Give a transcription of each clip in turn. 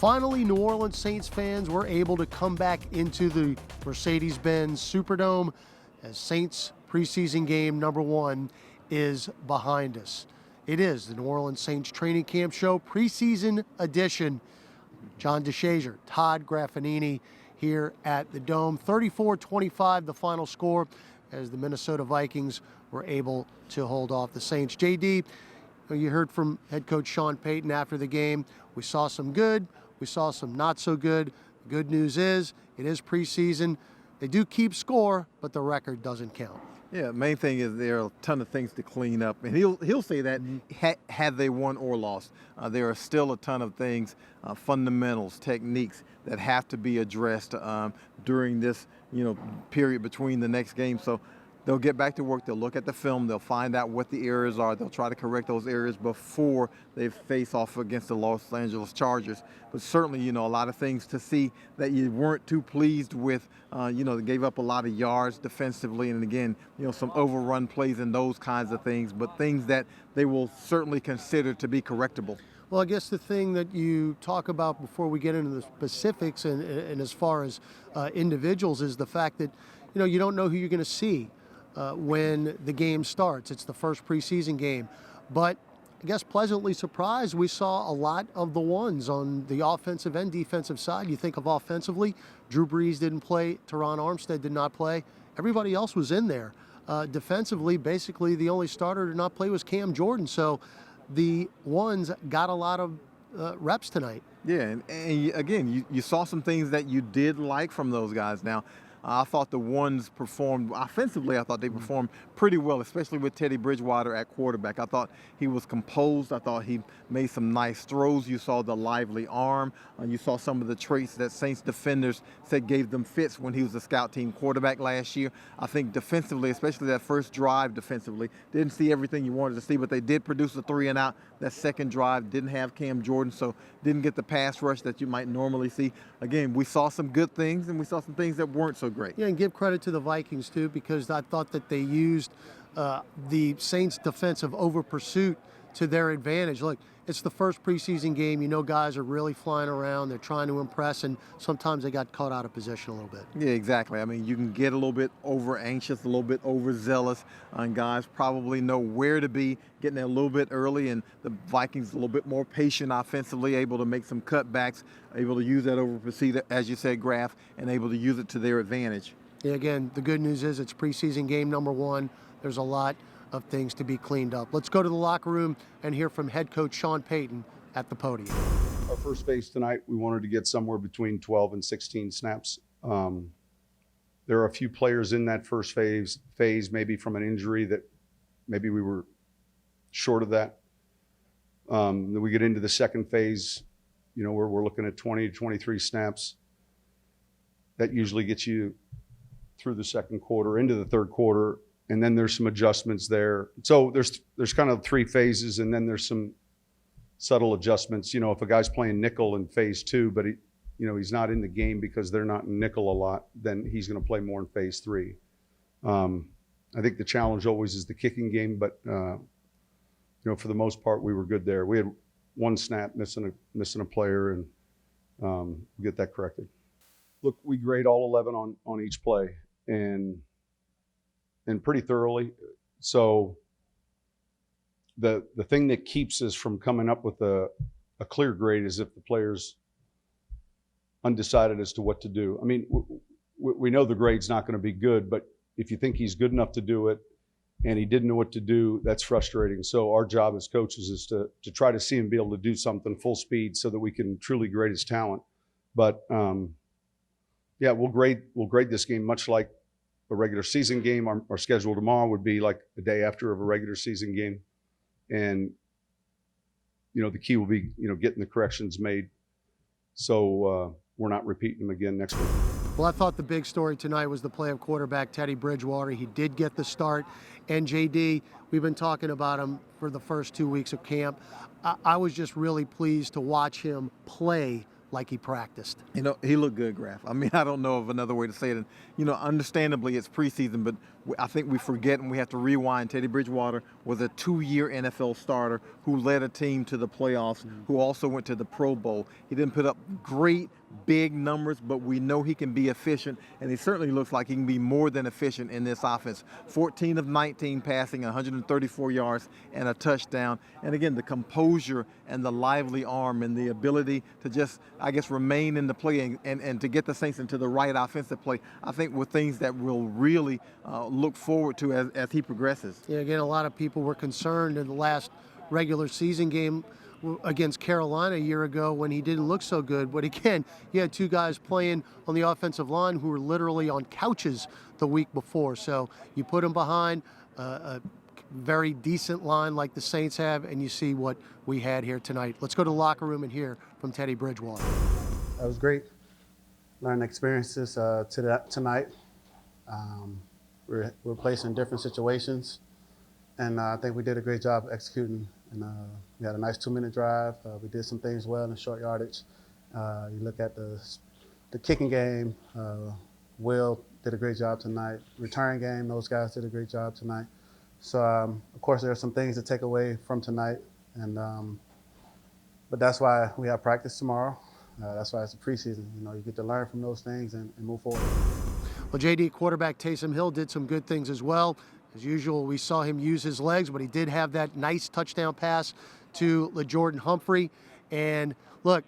Finally, New Orleans Saints fans were able to come back into the Mercedes-Benz Superdome as Saints preseason game number 1 is behind us. It is the New Orleans Saints training camp show preseason edition. John DeShazier, Todd Graffagnini here at the Dome. 34-25 the final score as the Minnesota Vikings were able to hold off the Saints. JD, you heard from head coach Sean Payton after the game. We saw some good, we saw some not so good. The good news is it is preseason. They do keep score, but the record doesn't count. Yeah, main thing is there are a ton of things to clean up, and he'll say that had they won or lost, there are still a ton of things, fundamentals, techniques that have to be addressed during this period between the next game. So they'll get back to work. They'll look at the film. They'll find out what the errors are. They'll try to correct those errors before they face off against the Los Angeles Chargers. But certainly, a lot of things to see that you weren't too pleased with. They gave up a lot of yards defensively, and again, some overrun plays and those kinds of things. But things that they will certainly consider to be correctable. Well, I guess the thing that you talk about before we get into the specifics and as far as individuals is the fact that you don't know who you're going to see when the game starts. It's the first preseason game. But I guess pleasantly surprised, we saw a lot of the ones on the offensive and defensive side. You think of offensively, Drew Brees didn't play, Teron Armstead did not play. Everybody else was in there. Defensively, basically the only starter to not play was Cam Jordan. So the ones got a lot of reps tonight. Yeah, and again, you saw some things that you did like from those guys. Now, I thought the ones performed offensively. I thought they performed pretty well, especially with Teddy Bridgewater at quarterback. I thought he was composed. I thought he made some nice throws. You saw the lively arm. You saw some of the traits that Saints defenders said gave them fits when he was a scout team quarterback last year. I think defensively, especially that first drive defensively, didn't see everything you wanted to see, but they did produce a 3-and-out. That second drive didn't have Cam Jordan, so didn't get the pass rush that you might normally see. Again, we saw some good things, and we saw some things that weren't so great. Yeah, and give credit to the Vikings, too, because I thought that they used the Saints' defensive over pursuit to their advantage. Look, it's the first preseason game. Guys are really flying around. They're trying to impress, and sometimes they got caught out of position a little bit. Yeah, exactly. I mean, you can get a little bit over-anxious, a little bit overzealous, and guys probably know where to be, getting there a little bit early, and the Vikings a little bit more patient offensively, able to make some cutbacks, able to use that over pursuit, as you said, Graf, and able to use it to their advantage. Yeah, again, the good news is it's preseason game number 1. There's a lot of things to be cleaned up. Let's go to the locker room and hear from head coach Sean Payton at the podium. Our first phase tonight, we wanted to get somewhere between 12 and 16 snaps. There are a few players in that first phase, maybe from an injury that maybe we were short of that. Then we get into the second phase, where we're looking at 20 to 23 snaps. That usually gets you through the second quarter, into the third quarter, and then there's some adjustments there. So there's kind of 3 phases, and then there's some subtle adjustments. If a guy's playing nickel in phase 2, but he's not in the game because they're not in nickel a lot, then he's going to play more in phase 3. I think the challenge always is the kicking game, but for the most part, we were good there. We had 1 snap missing a player, and we'll get that corrected. Look, we grade all 11 on each play, and pretty thoroughly. So the thing that keeps us from coming up with a clear grade is if the player's undecided as to what to do. I mean, we know the grade's not going to be good, but if you think he's good enough to do it and he didn't know what to do, that's frustrating. So our job as coaches is to try to see him be able to do something full speed so that we can truly grade his talent. But yeah, we'll grade this game much like a regular season game. Our schedule tomorrow would be like the day after of a regular season game. And, the key will be, getting the corrections made so we're not repeating them again next week. Well, I thought the big story tonight was the play of quarterback Teddy Bridgewater. He did get the start. And JD, we've been talking about him for the first 2 weeks of camp. I was just really pleased to watch him play like he practiced. You know, he looked good, Graff. I mean, I don't know of another way to say it. And, you know, understandably, it's preseason, but I think we forget and we have to rewind. Teddy Bridgewater was a 2-year NFL starter who led a team to the playoffs, who also went to the Pro Bowl. He didn't put up great, big numbers, but we know he can be efficient, and he certainly looks like he can be more than efficient in this offense. 14 of 19 passing, 134 yards, and a touchdown. And again, the composure and the lively arm and the ability to just, I guess, remain in the play and to get the Saints into the right offensive play, I think were things that we'll really look forward to as he progresses. Yeah, again, a lot of people were concerned in the last regular season game against Carolina a year ago when he didn't look so good. But again, you had two guys playing on the offensive line who were literally on couches the week before. So you put them behind a very decent line like the Saints have, and you see what we had here tonight. Let's go to the locker room and hear from Teddy Bridgewater. That was great. Learning experiences tonight. We're placed in different situations, and I think we did a great job executing. And we had a nice 2-minute drive. We did some things well in the short yardage. You look at the kicking game. Will did a great job tonight. Return game, those guys did a great job tonight. So of course there are some things to take away from tonight, and but that's why we have practice tomorrow. That's why it's a preseason. You know, you get to learn from those things and move forward. Well, JD, quarterback Taysom Hill did some good things as well. As usual, we saw him use his legs, but he did have that nice touchdown pass to LaJordan Humphrey. And look,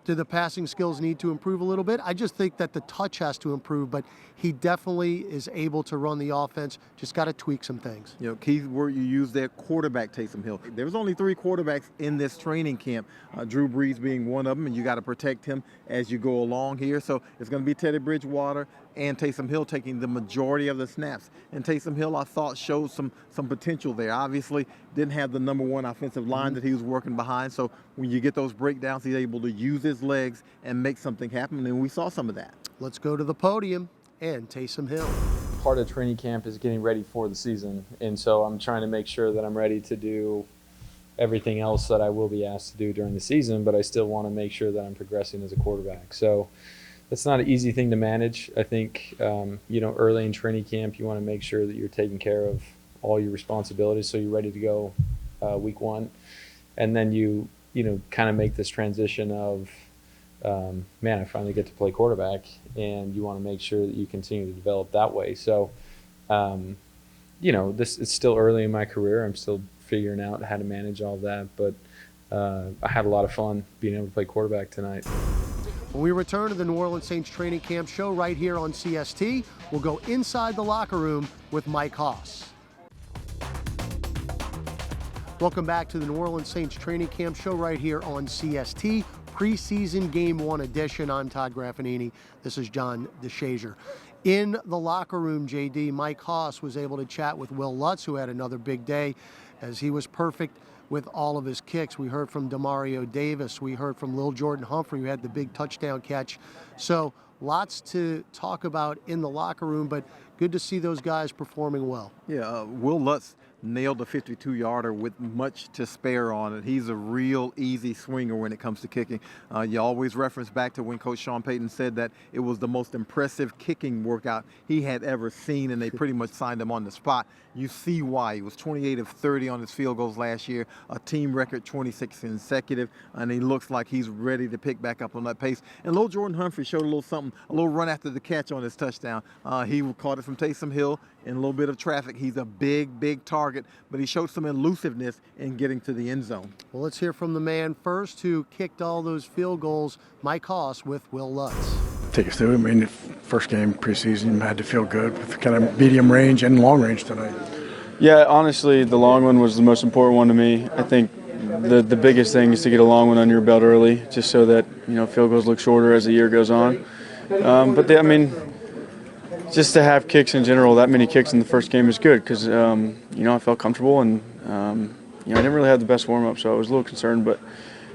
do the passing skills need to improve a little bit? I just think that the touch has to improve, but he definitely is able to run the offense. Just got to tweak some things. You know, key word you use there, quarterback Taysom Hill. There was only 3 quarterbacks in this training camp, Drew Brees being one of them, and you got to protect him as you go along here. So it's going to be Teddy Bridgewater and Taysom Hill taking the majority of the snaps. And Taysom Hill, I thought, showed some potential there. Obviously, didn't have the number 1 offensive line that he was working behind. So when you get those breakdowns, he's able to use his legs and make something happen, and we saw some of that. Let's go to the podium and Taysom Hill. Part of training camp is getting ready for the season, and so I'm trying to make sure that I'm ready to do everything else that I will be asked to do during the season, but I still want to make sure that I'm progressing as a quarterback. So that's not an easy thing to manage. I think, you know, early in training camp, you want to make sure that you're taking care of all your responsibilities so you're ready to go week 1. And then you know, kind of make this transition of, man, I finally get to play quarterback, and you want to make sure that you continue to develop that way. So, you know, it's still early in my career. I'm still figuring out how to manage all of that, but I had a lot of fun being able to play quarterback tonight. When we return to the New Orleans Saints training camp show right here on CST, we'll go inside the locker room with Mike Haas. Welcome back to the New Orleans Saints training camp show right here on CST, preseason game 1 edition. I'm Todd Graffagnini. This is John DeShazier. In the locker room, JD, Mike Haas was able to chat with Wil Lutz, who had another big day, as he was perfect with all of his kicks. We heard from Demario Davis. We heard from LaJordan Humphrey, who had the big touchdown catch. So lots to talk about in the locker room, but good to see those guys performing well. Yeah, Wil Lutz nailed a 52-yarder with much to spare on it. He's a real easy swinger when it comes to kicking. You always reference back to when Coach Sean Payton said that it was the most impressive kicking workout he had ever seen, and they pretty much signed him on the spot. You see why. He was 28 of 30 on his field goals last year, a team record 26 consecutive, and he looks like he's ready to pick back up on that pace. And LaJordan Humphrey showed a little something, a little run after the catch on his touchdown. He caught it from Taysom Hill in a little bit of traffic. He's a big target, but he showed some elusiveness in getting to the end zone. Well, let's hear from the man first who kicked all those field goals, Mike Haas, with Wil Lutz. Take us through. I mean, first game preseason, had to feel good with kind of medium range and long range tonight. Yeah, honestly, the long one was the most important one to me. I think the biggest thing is to get a long one under your belt early, just so that, you know, field goals look shorter as the year goes on. I mean, just to have kicks in general, that many kicks in the first game is good because, you know, I felt comfortable and, you know, I didn't really have the best warm-up, so I was a little concerned, but,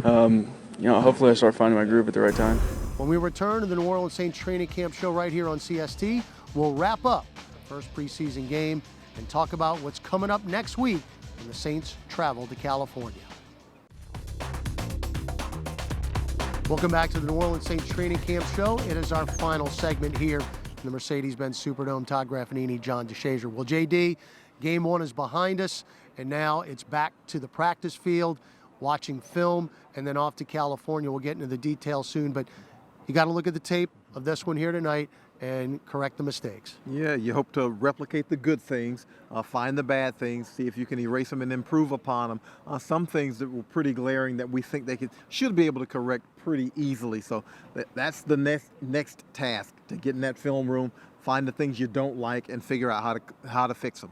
you know, hopefully I start finding my groove at the right time. When we return to the New Orleans Saints training camp show right here on CST, we'll wrap up the first preseason game and talk about what's coming up next week when the Saints travel to California. Welcome back to the New Orleans Saints Training Camp Show. It is our final segment here in the Mercedes-Benz Superdome. Todd Graffagnini, John DeShazier. Well, JD, game one is behind us, and now it's back to the practice field, watching film, and then off to California. We'll get into the details soon, but you got to look at the tape of this one here tonight and correct the mistakes. Yeah, you hope to replicate the good things, find the bad things, see if you can erase them and improve upon them. Some things that were pretty glaring that we think they should be able to correct pretty easily. So that's the next task, to get in that film room, find the things you don't like, and figure out how to fix them.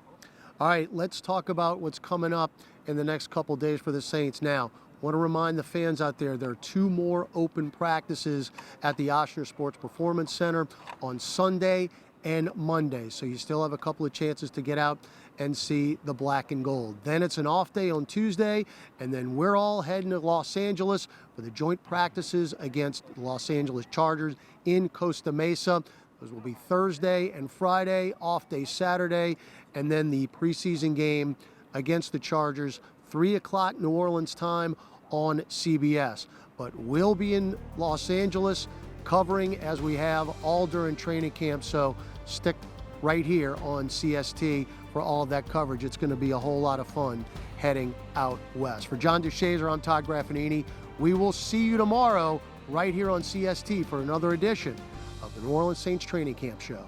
All right, let's talk about what's coming up in the next couple days for the Saints. Now, I want to remind the fans out there are 2 more open practices at the Ochsner Sports Performance Center on Sunday and Monday. So you still have a couple of chances to get out and see the black and gold. Then it's an off day on Tuesday, and then we're all heading to Los Angeles for the joint practices against the Los Angeles Chargers in Costa Mesa. Those will be Thursday and Friday, off day Saturday, and then the preseason game against the Chargers, 3 o'clock New Orleans time on CBS. But we'll be in Los Angeles covering as we have all during training camp, so stick right here on CST for all of that coverage. It's going to be a whole lot of fun heading out west. For John DeShazier, I'm Todd Graffagnini. We will see you tomorrow right here on CST for another edition of the New Orleans Saints Training Camp Show.